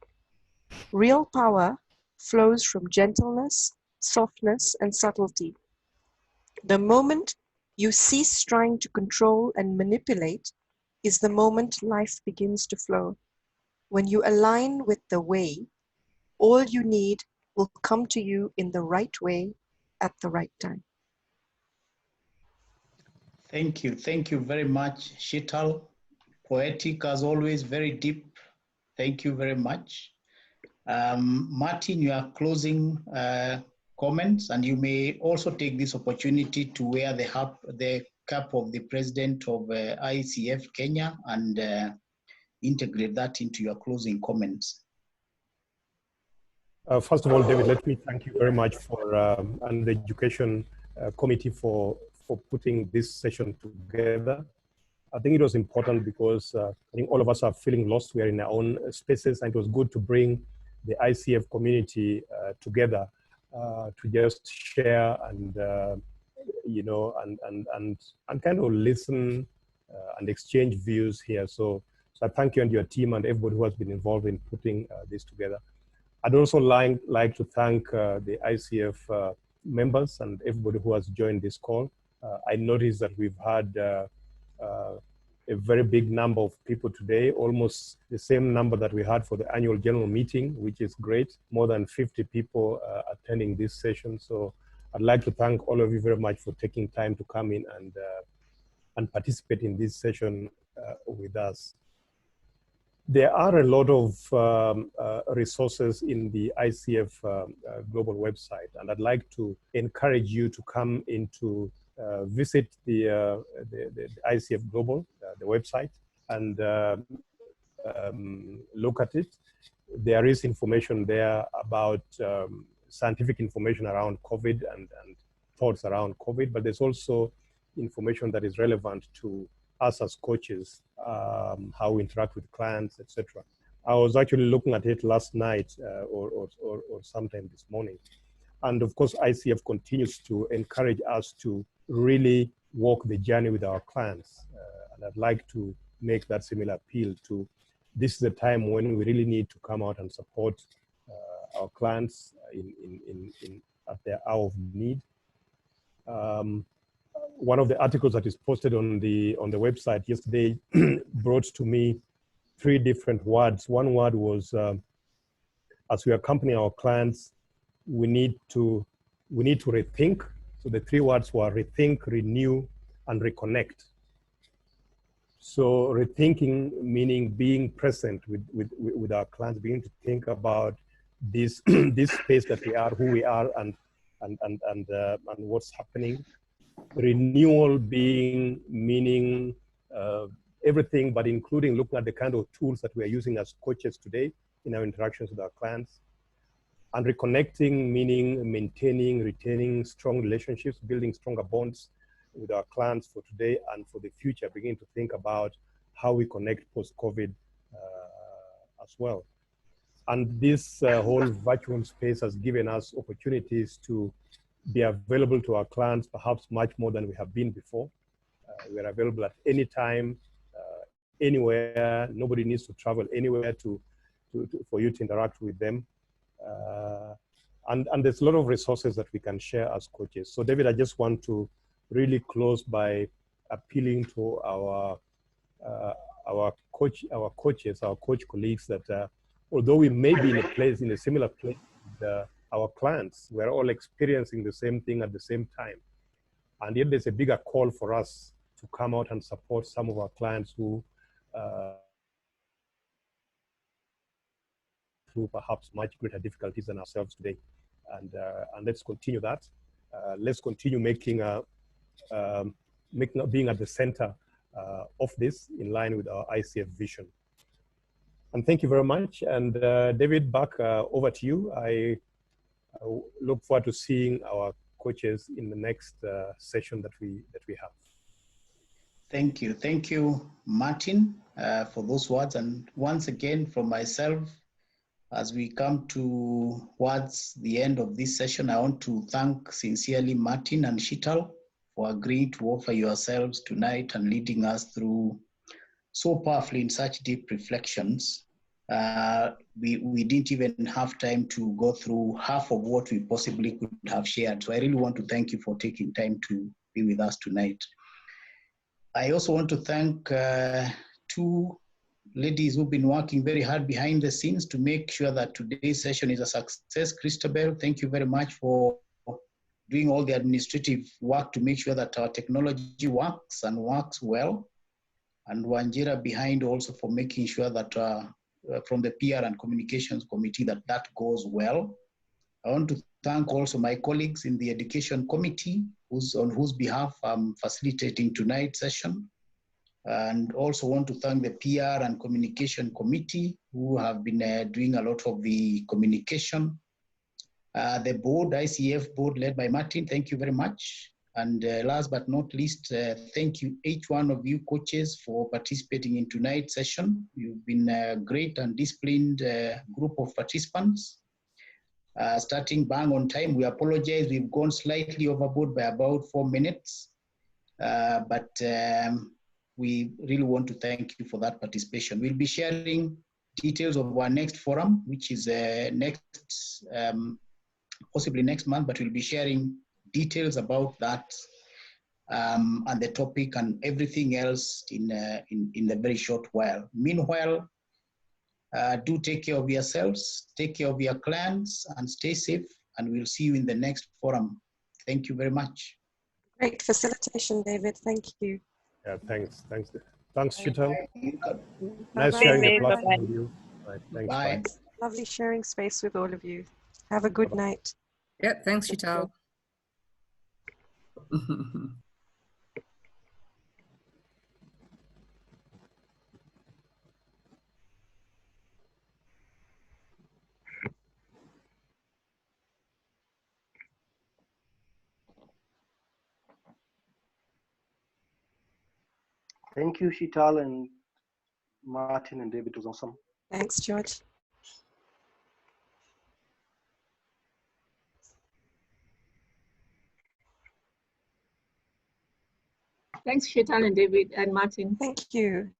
Real power flows from gentleness, softness, and subtlety. The moment you cease trying to control and manipulate is the moment life begins to flow. When you align with the way, all you need will come to you in the right way at the right time. Thank you very much, Sheetal. Poetic as always, very deep. Thank you very much. Martin, your closing comments, and you may also take this opportunity to wear the cap of the president of ICF Kenya and integrate that into your closing comments. First of all, David, let me thank you very much for and the Education Committee for putting this session together. I think it was important because I think all of us are feeling lost. We are in our own spaces, and it was good to bring the ICF community together to just share and and kind of listen and exchange views here. So I thank you and your team and everybody who has been involved in putting this together. I'd also like to thank the ICF members and everybody who has joined this call. I noticed that we've had a very big number of people today, almost the same number that we had for the annual general meeting, which is great. More than 50 people attending this session. So I'd like to thank all of you very much for taking time to come in and participate in this session with us. There are a lot of resources in the ICF global website, and I'd like to encourage you to come into visit the ICF Global, the website, and look at it. There is information there about scientific information around COVID and thoughts around COVID, but there's also information that is relevant to us as coaches, how we interact with clients, etc. I was actually looking at it last night or sometime this morning. And of course, ICF continues to encourage us to really walk the journey with our clients. And I'd like to make that similar appeal to this is the time when we really need to come out and support our clients at their hour of need. One of the articles that is posted on the website yesterday brought to me 3 different words. One word was, as we accompany our clients, we need to rethink. So the 3 words were rethink, renew, and reconnect. So rethinking meaning being present with our clients, beginning to think about this this space that we are, who we are, and what's happening. Renewal being meaning everything, but including looking at the kind of tools that we are using as coaches today in our interactions with our clients. And reconnecting meaning maintaining, retaining strong relationships, building stronger bonds with our clients for today and for the future, beginning to think about how we connect post-COVID as well. And this whole virtual space has given us opportunities to be available to our clients, perhaps much more than we have been before. We are available at any time, anywhere. Nobody needs to travel anywhere for you to interact with them. And there's a lot of resources that we can share as coaches. So David, I just want to really close by appealing to our coach colleagues that although we may be in a similar place with our clients, we're all experiencing the same thing at the same time. And yet there's a bigger call for us to come out and support some of our clients who through perhaps much greater difficulties than ourselves today. And let's continue that. Let's continue being at the center of this in line with our ICF vision. And thank you very much. And David, back over to you. I look forward to seeing our coaches in the next session that we have. Thank you, Martin, for those words. And once again, from myself, as we come towards the end of this session, I want to thank sincerely Martin and Shital for agreeing to offer yourselves tonight and leading us through so powerfully in such deep reflections. We didn't even have time to go through half of what we possibly could have shared. So I really want to thank you for taking time to be with us tonight. I also want to thank 2 ladies who've been working very hard behind the scenes to make sure that today's session is a success. Christabel, thank you very much for doing all the administrative work to make sure that our technology works and works well. And Wanjira behind also for making sure that from the PR and Communications Committee that goes well. I want to thank also my colleagues in the Education Committee on whose behalf I'm facilitating tonight's session. And also want to thank the PR and Communication Committee who have been doing a lot of the communication. The board, ICF board led by Martin, thank you very much. And last but not least, thank you each one of you coaches for participating in tonight's session. You've been a great and disciplined group of participants. Starting bang on time, we apologize, we've gone slightly overboard by about 4 minutes. But we really want to thank you for that participation. We'll be sharing details of our next forum, which is possibly next month, but we'll be sharing details about that and the topic and everything else in a very short while. Meanwhile, do take care of yourselves, take care of your clients, and stay safe, and we'll see you in the next forum. Thank you very much. Great facilitation, David. Thank you. Yeah, thanks, Shital. Nice sharing the platform with you. Right, thanks, Bye. Lovely sharing space with all of you. Have a good night. Yep, thanks, Shital. Thank you, Shital and Martin and David. It was awesome. Thanks, George. Thanks, Shital and David and Martin. Thank you.